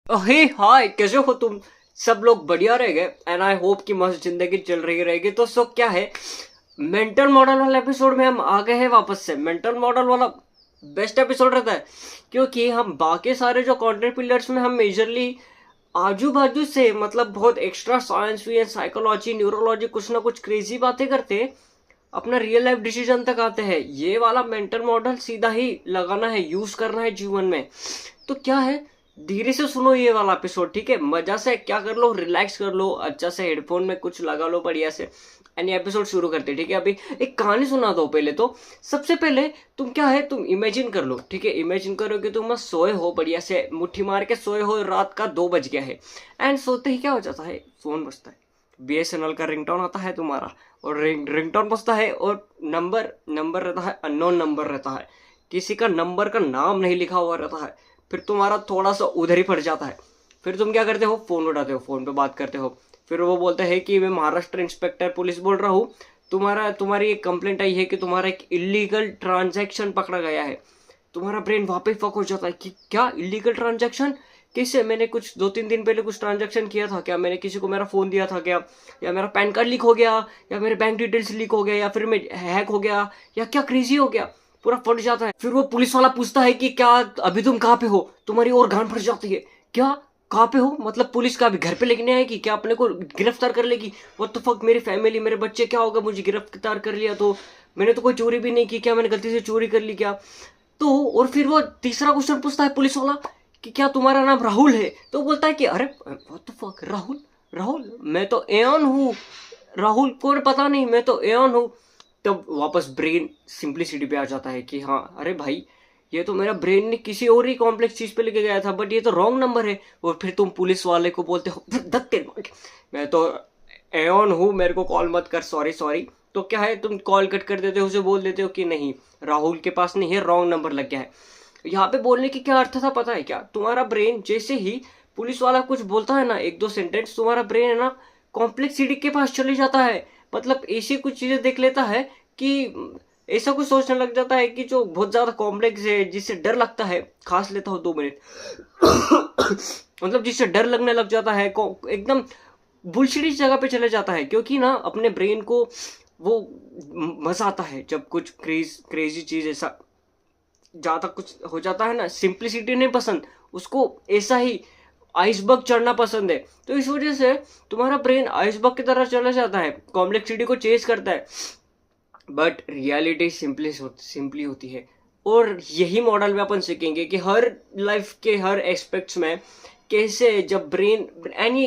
हे हाय, कैसे हो तुम? सब लोग बढ़िया रह गए एंड आई होप कि मस्त जिंदगी चल रही रहेगी। तो सो क्या है, मेंटल मॉडल वाला एपिसोड में हम आ गए हैं वापस से। मेंटल मॉडल वाला बेस्ट एपिसोड रहता है क्योंकि हम बाकी सारे जो कंटेंट पिलर्स में हम मेजरली आजू बाजू से मतलब बहुत एक्स्ट्रा साइंस वी साइकोलॉजी न्यूरोलॉजी कुछ ना कुछ क्रेजी बातें करते अपना रियल लाइफ डिसीजन तक आते हैं। ये वाला मेंटल मॉडल सीधा ही लगाना है, यूज करना है जीवन में। तो क्या है, धीरे से सुनो ये वाला एपिसोड, ठीक है? मजा से क्या कर लो, रिलैक्स कर लो, अच्छा से हेडफोन में कुछ लगा लो बढ़िया से एंड ये एपिसोड शुरू करते, ठीक है? अभी एक कहानी सुना दो पहले तो। सबसे पहले तुम क्या है, तुम इमेजिन कर लो, ठीक है? इमेजिन करो कि तुम बस सोए हो, बढ़िया से मुट्ठी मार के सोए हो, रात का 2 बज गया है एंड सोते ही क्या हो जाता है, फोन बजता है, बीएसएनएल का रिंगटोन आता है तुम्हारा और रिंगटोन बजता है और नंबर नंबर रहता है, अननोन नंबर रहता है, किसी का नंबर का नाम नहीं लिखा हुआ रहता है। फिर तुम्हारा थोड़ा सा उधर ही पड़ जाता है। फिर तुम क्या करते हो, फोन उठाते हो, फोन पे बात करते हो। फिर वो बोलते हैं कि मैं महाराष्ट्र इंस्पेक्टर पुलिस बोल रहा हूँ, तुम्हारी एक कंप्लेंट आई है कि तुम्हारा एक इलीगल ट्रांजैक्शन पकड़ा गया है। तुम्हारा ब्रेन वहां पे फक हो जाता है कि क्या इलीगल ट्रांजैक्शन, किससे? मैंने कुछ 2-3 दिन पहले कुछ ट्रांजैक्शन किया था क्या? मैंने किसी को मेरा फोन दिया था क्या? या मेरा पैन कार्ड लीक हो गया, या मेरे बैंक डिटेल्स लीक हो गया, या फिर मैं हैक हो गया, या क्या क्रेजी हो गया? पूरा फट जाता है। फिर वो पुलिस वाला पूछता है कि क्या अभी तुम कहाँ पे हो? तुम्हारी और गांड फट जाती है। क्या, कहाँ पे हो? मतलब पुलिस का अभी घर पे लेके आएगी क्या? अपने को गिरफ्तार कर लेगी? व्हाट द फक, मेरी फैमिली, मेरे बच्चे, क्या होगा मुझे गिरफ्तार कर लिया तो? मैंने तो कोई चोरी भी नहीं की, क्या मैंने गलती से चोरी कर ली क्या? तो और फिर वो तीसरा क्वेश्चन पूछता है पुलिस वाला कि क्या तुम्हारा नाम राहुल है? तो बोलता है कि अरे what the fuck, Rahul? Rahul, मैं तो एयन हूँ। राहुल कौन पता नहीं, मैं तो एयन हूँ। तब वापस ब्रेन सिंप्लिसिटी पे आ जाता है कि हाँ, अरे भाई, ये तो मेरा ब्रेन ने किसी और ही कॉम्प्लेक्स चीज पे लेके गया था, बट ये तो रॉन्ग नंबर है। और फिर तुम पुलिस वाले को बोलते हो धक्के, मैं तो एयन हूँ, मेरे को कॉल मत कर, सॉरी सॉरी। तो क्या है, तुम कॉल कट कर देते हो, उसे बोल देते हो कि नहीं, राहुल के पास नहीं है, रॉन्ग नंबर लग गया है। यहाँ पे बोलने की क्या अर्थ था पता है क्या? तुम्हारा ब्रेन जैसे ही पुलिस वाला कुछ बोलता है ना, 1-2 सेंटेंस, तुम्हारा ब्रेन है ना कॉम्प्लेक्सिटी के पास चले जाता है। मतलब ऐसी कुछ चीजें देख लेता है कि ऐसा कुछ सोचने लग जाता है कि जो बहुत ज्यादा कॉम्प्लेक्स है, जिससे डर लगता है। खांस लेता हूँ 2 मिनट मतलब जिससे डर लगने लग जाता है, एकदम बुलशिट जगह पे चले जाता है। क्योंकि ना अपने ब्रेन को वो मजा आता है जब कुछ क्रेजी चीज ऐसा ज्यादा कुछ हो जाता है ना। सिंप्लिसिटी नहीं पसंद उसको, ऐसा ही आइसबर्ग चढ़ना पसंद है। तो इस वजह से तुम्हारा ब्रेन आइसबर्ग की तरह चला जाता है, कॉम्प्लेक्सिटी को चेस करता है। बट रियलिटी सिंपली होती है। और यही मॉडल में अपन सीखेंगे कि हर लाइफ के हर एस्पेक्ट्स में कैसे जब ब्रेन एनी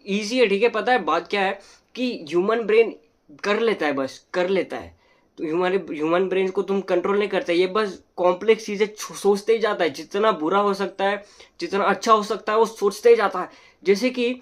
इजी है, ठीक है? पता है बात क्या है कि ह्यूमन ब्रेन कर लेता है, बस कर लेता है। तो ह्यूमन ब्रेन को तुम कंट्रोल नहीं करते, ये बस कॉम्प्लेक्स चीजें सोचते ही जाता है। जितना बुरा हो सकता है, जितना अच्छा हो सकता है, वो सोचते ही जाता है। जैसे कि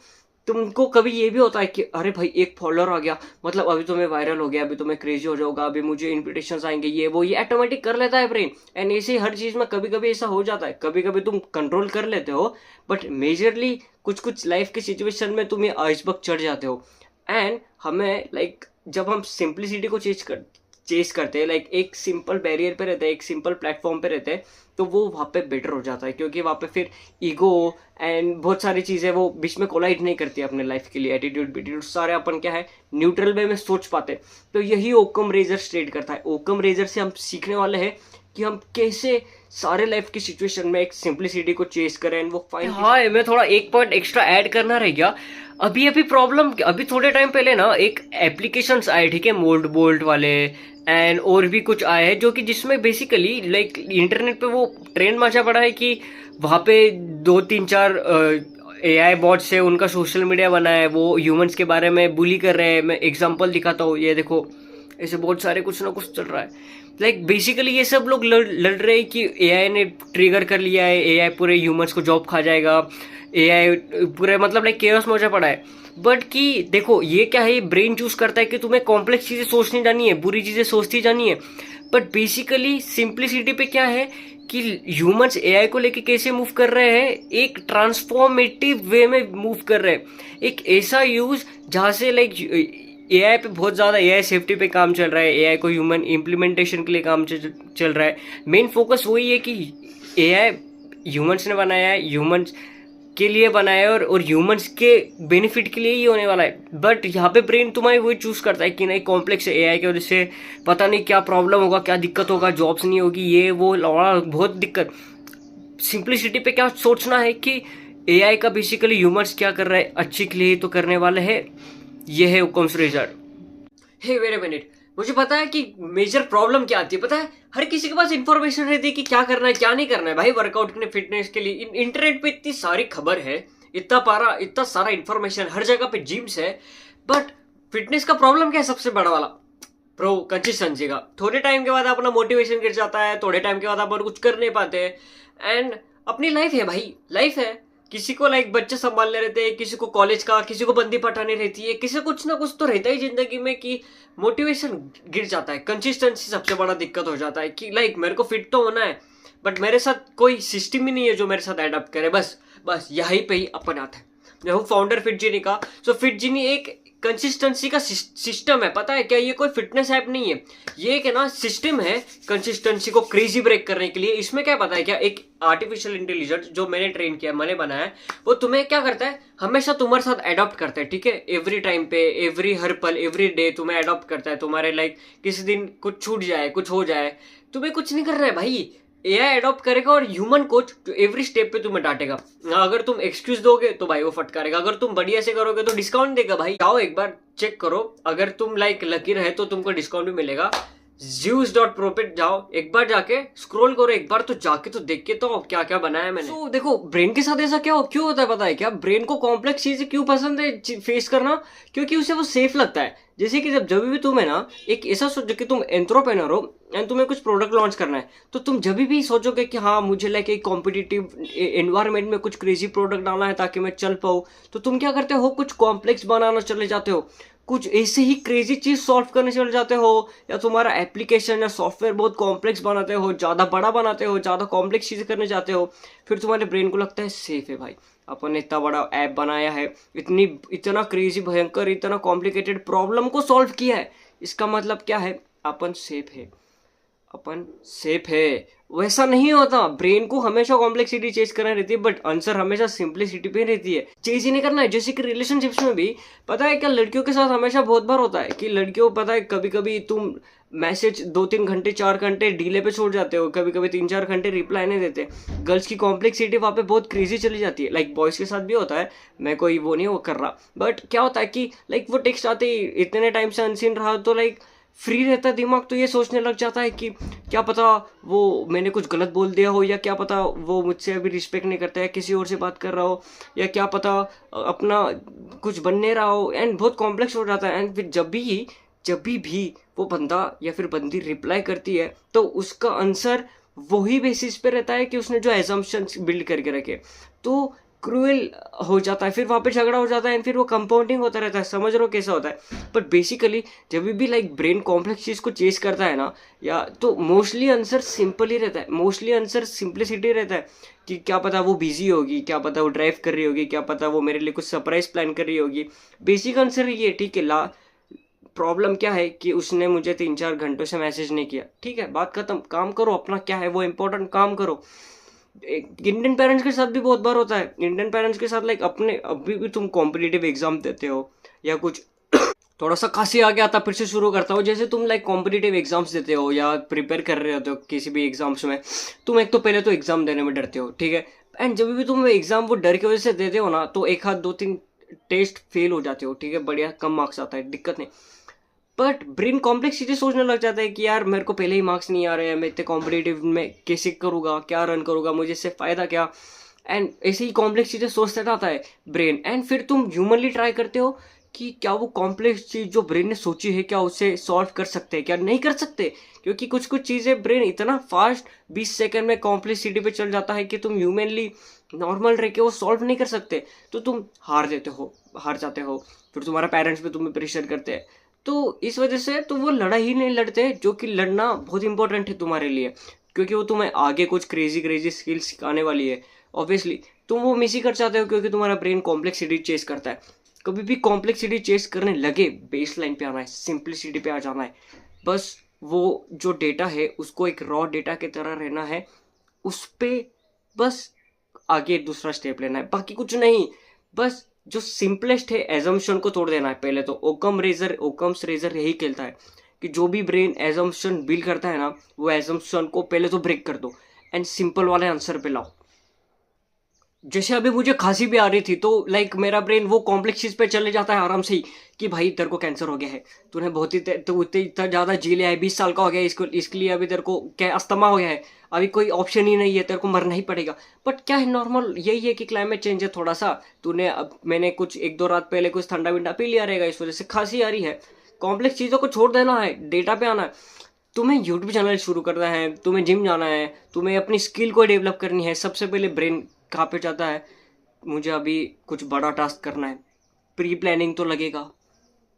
तुमको कभी ये भी होता है कि अरे भाई, एक फॉलोअर आ गया, मतलब अभी तो मैं वायरल हो गया, अभी तो मैं क्रेजी हो जाऊंगा, अभी मुझे इन्विटेशन आएंगे, ये वो, ये ऑटोमेटिक कर लेता है ब्रेन। एंड ऐसे ही हर चीज में कभी कभी ऐसा हो जाता है। कभी कभी तुम कंट्रोल कर लेते हो, बट मेजरली कुछ कुछ लाइफ के सिचुएशन में तुम ये आइसबर्ग चढ़ जाते हो। एंड हमें लाइक जब हम सिंप्लिसिटी को चेस करते हैं, लाइक एक सिंपल बैरियर पे रहते हैं, एक सिंपल प्लेटफॉर्म पे रहते हैं, तो वो वहाँ पे बेटर हो जाता है। क्योंकि वहाँ पे फिर ईगो एंड बहुत सारी चीज़ें वो बीच में कोलाइड नहीं करती अपने लाइफ के लिए। एटीट्यूड सारे अपन क्या है, न्यूट्रल वे में सोच पाते। तो यही ओकम रेजर स्ट्रेट करता है। ओकम रेजर से हम सीखने वाले हैं कि हम कैसे सारे लाइफ की सिचुएशन में एक सिंप्लिसिटी को चेस करें एंड वो फाइन। हाँ, मैं थोड़ा एक पॉइंट एक्स्ट्रा ऐड करना रह गया। अभी थोड़े टाइम पहले ना एक एप्लीकेशंस आए, ठीक है, मोल्ड बोल्ट वाले एंड और भी कुछ आए हैं, जो कि जिसमें बेसिकली लाइक इंटरनेट पे वो ट्रेंड मचा पड़ा है कि वहाँ पे 2-3-4 एआई बॉट्स है, उनका सोशल मीडिया बना है, वो ह्यूमंस के बारे में बुली कर रहे हैं। मैं एग्जांपल दिखाता हूँ, ये देखो, ऐसे बहुत सारे कुछ ना कुछ चल रहा है। लाइक बेसिकली ये सब लोग लड़ रहे हैं कि एआई ने ट्रिगर कर लिया है, एआई पूरे ह्यूमंस को जॉब खा जाएगा, एआई पूरे मतलब लाइक केओस मचा पड़ा है। बट कि देखो, ये क्या है, ब्रेन चूज करता है कि तुम्हें कॉम्प्लेक्स चीजें सोचनी जानी है, बुरी चीजें सोचती जानी है। बट बेसिकली सिंप्लिसिटी पे क्या है कि ह्यूमंस एआई को लेके कैसे मूव कर रहे हैं, एक ट्रांसफॉर्मेटिव वे में मूव कर रहे हैं। एक ऐसा यूज जहां से लाइक एआई पे बहुत ज्यादा, एआई सेफ्टी पे काम चल रहा है, एआई को ह्यूमन इम्प्लीमेंटेशन के लिए काम चल रहा है। मेन फोकस वही है कि एआई ह्यूमंस ने बनाया है, ह्यूमंस के लिए बनाया है और ह्यूमंस के बेनिफिट के लिए ही होने वाला है। बट यहाँ पे ब्रेन तुम्हारी वही चूज करता है कि नहीं, कॉम्प्लेक्स एआई की वजह से पता नहीं क्या प्रॉब्लम होगा, क्या दिक्कत होगा, जॉब्स नहीं होगी, ये वो लौड़ा बहुत दिक्कत। सिंप्लिसिटी पे क्या सोचना है कि एआई का बेसिकली ह्यूमंस क्या कर रहा है, अच्छे के लिए तो करने वाले हैं। ये है हुकम्स result. Hey wait a minute, मुझे पता है कि मेजर प्रॉब्लम क्या आती है। पता है, हर किसी के पास इंफॉर्मेशन रहती है कि क्या करना है क्या नहीं करना है भाई, वर्कआउट के लिए, फिटनेस के लिए। इंटरनेट पे इतनी सारी खबर है, इतना सारा इंफॉर्मेशन, हर जगह पे जिम्स है। बट फिटनेस का प्रॉब्लम क्या है सबसे बड़ा वाला? प्रो कंसिस्टेंसी का। थोड़े टाइम के बाद अपना मोटिवेशन गिर जाता है, थोड़े टाइम के बाद अपन कुछ कर नहीं पाते। एंड अपनी लाइफ है भाई, लाइफ है। किसी को लाइक बच्चे संभालने रहते हैं, किसी को कॉलेज का, किसी को बंदी पटानी रहती है, किसी को कुछ ना कुछ तो रहता ही जिंदगी में कि मोटिवेशन गिर जाता है। कंसिस्टेंसी सबसे बड़ा दिक्कत हो जाता है कि लाइक मेरे को फिट तो होना है, बट मेरे साथ कोई सिस्टम ही नहीं है जो मेरे साथ एडप्ट करे। बस यहीं पे ही अपन आता है। मैं हूँ फाउंडर फिट जीनी का। सो फिट जीनी एक कंसिस्टेंसी का सिस्टम है। पता है क्या, ये कोई फिटनेस ऐप नहीं है, ये एक है ना सिस्टम है कंसिस्टेंसी को क्रेजी ब्रेक करने के लिए। इसमें क्या पता है क्या, एक आर्टिफिशियल इंटेलिजेंस जो मैंने ट्रेन किया, मैंने बनाया है, वो तुम्हें क्या करता है, हमेशा तुम्हारे साथ अडॉप्ट करता है। ठीक है, एवरी टाइम पे, एवरी हर पल, एवरी डे तुम्हें अडॉप्ट करता है। तुम्हारे लाइक किसी दिन कुछ छूट जाए, कुछ हो जाए, तुम्हें कुछ नहीं करना है भाई, एआई अडॉप्ट करेगा और ह्यूमन कोच जो एवरी स्टेप पे तुम्हें डांटेगा। अगर तुम एक्सक्यूज दोगे तो भाई वो फटकारेगा, अगर तुम बढ़िया से करोगे तो डिस्काउंट देगा भाई। जाओ एक बार चेक करो, अगर तुम लाइक लकी रहे तो तुमको डिस्काउंट भी मिलेगा। Zeus.pro पे जाओ, एक बार जाके स्क्रॉल करो, एक बार तो जाके तो देख के तो क्या क्या बनाया है मैंने। तो देखो ब्रेन के साथ ऐसा क्यों होता है पता है क्या, ब्रेन को कॉम्प्लेक्स चीजें क्यों पसंद है फेस करना, क्योंकि उसे वो सेफ लगता है। जैसे कि जब भी तुम है ना एक ऐसा सोचो कि तुम एंट्रप्रेन्योर हो एंड तुम्हें कुछ प्रोडक्ट लॉन्च करना है, तो तुम जब भी सोचोगे कि हाँ मुझे लाइक एक कॉम्पिटिटिव एनवायरनमेंट में कुछ क्रेजी प्रोडक्ट डालना है ताकि मैं चल पाऊँ, तो तुम क्या करते हो, कुछ कॉम्प्लेक्स बनाना चले जाते हो, कुछ ऐसे ही क्रेजी चीज सॉल्व करने चले जाते हो, या तुम्हारा एप्लीकेशन या सॉफ्टवेयर बहुत कॉम्प्लेक्स बनाते हो, ज्यादा बड़ा बनाते हो, ज्यादा कॉम्प्लेक्स चीजें करने जाते हो। फिर तुम्हारे ब्रेन को लगता है सेफ है भाई, अपन ने इतना बड़ा ऐप बनाया है, इतना क्रेजी भयंकर, इतना कॉम्प्लिकेटेड प्रॉब्लम को सॉल्व किया है, इसका मतलब क्या है, अपन सेफ है, अपन सेफ है। वैसा नहीं होता, ब्रेन को हमेशा कॉम्प्लेक्सिटी चेज करना रहती है, बट आंसर हमेशा सिंप्लिसिटी पे रहती है। चेज ही नहीं करना है। जैसे कि रिलेशनशिप्स में भी पता है क्या, लड़कियों के साथ हमेशा बहुत बार होता है कि लड़कियों को पता है कभी कभी तुम मैसेज 2-3 घंटे 4 घंटे डीले पे छोड़ जाते हो, कभी कभी 3-4 घंटे रिप्लाई नहीं देते। गर्ल्स की कॉम्प्लेक्सिटी वहाँ पे बहुत क्रेजी चली जाती है। लाइक बॉयज के साथ भी होता है, मैं कोई वो नहीं वो कर रहा, बट क्या होता है कि लाइक वो टेक्स्ट आते ही इतने टाइम से अनसीन रहा तो लाइक फ्री रहता है दिमाग, तो ये सोचने लग जाता है कि क्या पता वो मैंने कुछ गलत बोल दिया हो, या क्या पता वो मुझसे अभी रिस्पेक्ट नहीं करता है, किसी और से बात कर रहा हो, या क्या पता अपना कुछ बन नहीं रहा हो। एंड बहुत कॉम्प्लेक्स हो जाता है। एंड फिर जब भी वो बंदा या फिर बंदी रिप्लाई करती है तो उसका आंसर वही बेसिस पे रहता है कि उसने जो एजम्पशंस बिल्ड करके रखे, तो क्रूएल हो जाता है, फिर वहाँ पे झगड़ा हो जाता है एंड फिर वो कंपाउंडिंग होता रहता है। समझ रहे हो कैसा होता है। बट बेसिकली जब भी लाइक ब्रेन कॉम्प्लेक्स चीज को चेस करता है ना, या तो मोस्टली आंसर सिंपल ही रहता है, मोस्टली आंसर सिंप्लिसिटी रहता है कि क्या पता वो बिजी होगी, क्या पता वो ड्राइव कर रही होगी, क्या पता वो मेरे लिए कुछ सरप्राइज प्लान कर रही होगी। बेसिक आंसर ये, ठीक है, प्रॉब्लम क्या है कि उसने मुझे 3-4 घंटों से मैसेज नहीं किया, ठीक है, बात खत्म, काम करो अपना, क्या है वो इम्पोर्टेंट काम करो। इंडियन पेरेंट्स के साथ भी बहुत बार होता है। इंडियन पेरेंट्स के साथ लाइक अपने अभी भी तुम कॉम्पिटिटिव एग्जाम देते हो या कुछ थोड़ा सा खांसी आ गया था फिर से शुरू करता हूँ। जैसे तुम लाइक कॉम्पिटिटिव एग्जाम्स देते हो या प्रिपेयर कर रहे होते हो किसी भी एग्जाम्स में, तुम एक तो पहले तो एग्जाम देने में डरते हो, ठीक है, एंड जब भी तुम एग्जाम वो डर की वजह से देते हो ना, तो 1-2-3 टेस्ट फेल हो जाते हो, ठीक है, बढ़िया कम मार्क्स आता है, दिक्कत नहीं। बट ब्रेन कॉम्प्लेक्स चीजें सोचने लग जाता है कि यार मेरे को पहले ही मार्क्स नहीं आ रहे हैं, मैं इतने कॉम्पिटेटिव में कैसे करूँगा, क्या रन करूँगा, मुझे इससे फायदा क्या। एंड ऐसे ही कॉम्प्लेक्स चीजें सोचता रहता है ब्रेन। एंड फिर तुम ह्यूमनली ट्राई करते हो कि क्या वो कॉम्प्लेक्स चीज जो ब्रेन ने सोची है क्या उसे सॉल्व कर सकते हैं, क्या नहीं कर सकते, क्योंकि कुछ कुछ चीजें ब्रेन इतना फास्ट 20 सेकंड में कॉम्प्लेक्सिटी पे चल जाता है कि तुम ह्यूमनली नॉर्मल रह के वो सॉल्व नहीं कर सकते, तो तुम हार जाते हो। फिर तुम्हारा पेरेंट्स भी तुम्हें प्रेशर करते हैं, तो इस वजह से तो वो लड़ाई ही नहीं लड़ते, जो कि लड़ना बहुत इंपॉर्टेंट है तुम्हारे लिए, क्योंकि वो तुम्हें आगे कुछ क्रेजी स्किल्स सिखाने वाली है। ऑब्वियसली तुम वो मिस ही कर जाते हो क्योंकि तुम्हारा ब्रेन कॉम्प्लेक्सिटी चेस करता है। कभी भी कॉम्प्लेक्सिटी चेस करने लगे, बेस लाइन पे आना है, सिंप्लिसिटी पे आ जाना है। बस वो जो डेटा है उसको एक रॉ डेटा की तरह रहना है, उस पे बस आगे दूसरा स्टेप लेना है, बाकी कुछ नहीं। बस जो सिंपलेस्ट है एजम्पशन को तोड़ देना है पहले तो। ओकम्स रेजर यही कहता है कि जो भी ब्रेन एजम्पशन बिल्ड करता है ना, वो एजम्पशन को पहले तो ब्रेक कर दो एंड सिंपल वाले आंसर पे लाओ। जैसे अभी मुझे खांसी भी आ रही थी तो लाइक मेरा ब्रेन वो कॉम्प्लेक्स चीज पे चले जाता है आराम से ही कि भाई तेरे को कैंसर हो गया है, तूने बहुत ही तू इतना ज्यादा जी लिया है, 20 साल का हो गया है, इसके लिए अभी तेरे को क्या अस्थमा हो गया है, अभी कोई ऑप्शन ही नहीं है, तेरे को मरना ही पड़ेगा। बट क्या है, नॉर्मल यही है कि क्लाइमेट चेंज है थोड़ा सा, तूने अब मैंने कुछ 1-2 रात पहले कुछ ठंडा विंडा पी लिया रहेगा, इस वजह से खांसी आ रही है। कॉम्प्लेक्स चीजों को छोड़ देना है, डेटा पे आना है। तुम्हें यूट्यूब चैनल शुरू करना है, तुम्हें जिम जाना है, तुम्हें अपनी स्किल को डेवलप करनी है, सबसे पहले ब्रेन कहाँ पे जाता है, मुझे अभी कुछ बड़ा टास्क करना है, प्री प्लानिंग तो लगेगा,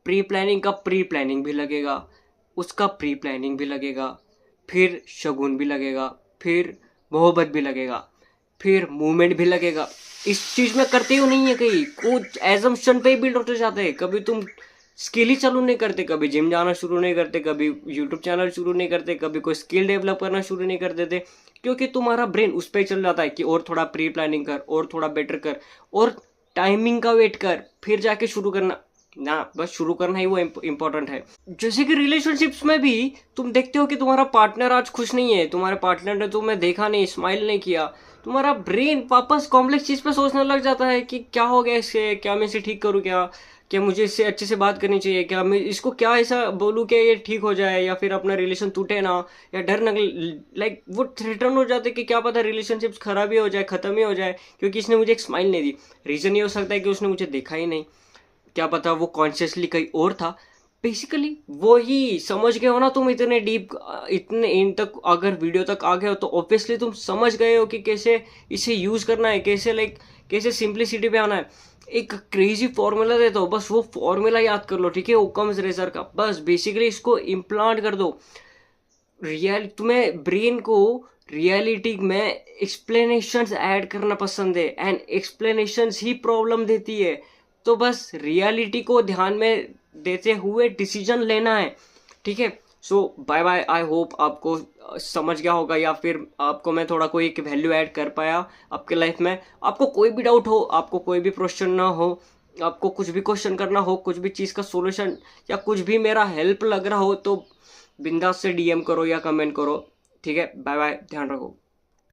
प्री प्लानिंग का प्री प्लानिंग भी लगेगा, उसका प्री प्लानिंग भी लगेगा, फिर शगुन भी लगेगा, फिर मोहब्बत भी लगेगा, फिर मूवमेंट भी लगेगा। इस चीज में करते हो नहीं है, कहीं कुछ एजम्पशन पे ही बिल्ड होते जाते हैं। कभी तुम स्किल ही चालू नहीं करते, कभी जिम जाना शुरू नहीं करते, कभी यूट्यूब चैनल शुरू नहीं करते, कभी कोई स्किल डेवलप करना शुरू नहीं कर देते, क्योंकि तुम्हारा ब्रेन उस पर चल जाता है कि और थोड़ा प्री प्लानिंग कर, और थोड़ा बेटर कर, और टाइमिंग का वेट कर, फिर जाके शुरू करना ना। बस शुरू करना ही वो इम्पोर्टेंट है। जैसे कि रिलेशनशिप्स में भी तुम देखते हो कि तुम्हारा पार्टनर आज खुश नहीं है, तुम्हारे पार्टनर ने तुम्हें देखा नहीं, स्माइल नहीं किया, तुम्हारा ब्रेन वापस कॉम्प्लेक्स चीज पे सोचने लग जाता है कि क्या हो गया इससे, क्या मैं इसे ठीक करूँ, क्या क्या मुझे इससे अच्छे से बात करनी चाहिए, क्या मैं इसको क्या ऐसा बोलूँ कि ये ठीक हो जाए, या फिर अपना रिलेशन टूटे ना, या डर न, लाइक वो थ्रेटन हो जाते कि क्या पता रिलेशनशिप्स खराब ही हो जाए, खत्म ही हो जाए, क्योंकि इसने मुझे एक स्माइल नहीं दी। रीजन ये हो सकता है कि उसने मुझे देखा ही नहीं, क्या पता वो कॉन्शियसली कहीं और था। बेसिकली वो ही समझ गए हो ना तुम, इतने डीप, इतने इन तक अगर वीडियो तक आ गए हो तो ऑब्वियसली तुम समझ गए हो कि कैसे इसे यूज करना है, कैसे लाइक कैसे सिंप्लिसिटी पे आना है। एक क्रेजी फॉर्मूला देता हूँ, बस वो फॉर्मूला याद कर लो, ठीक है, ओकम्स रेजर का। बस बेसिकली इसको इम्प्लांट कर दो। तुम्हें ब्रेन को रियलिटी में एक्सप्लेनेशंस ऐड करना पसंद है, एंड एक्सप्लेनेशंस ही प्रॉब्लम देती है। तो बस रियलिटी को ध्यान में देते हुए डिसीजन लेना है, ठीक है। सो बाय बाय, आई होप आपको समझ गया होगा, या फिर आपको मैं थोड़ा कोई एक वैल्यू ऐड कर पाया आपके लाइफ में। आपको कोई भी डाउट हो, आपको कोई भी क्वेश्चन ना हो, आपको कुछ भी क्वेश्चन करना हो, कुछ भी चीज़ का सॉल्यूशन या कुछ भी मेरा हेल्प लग रहा हो, तो बिंदास से डीएम करो या कमेंट करो, ठीक है। बाय बाय, ध्यान रखो।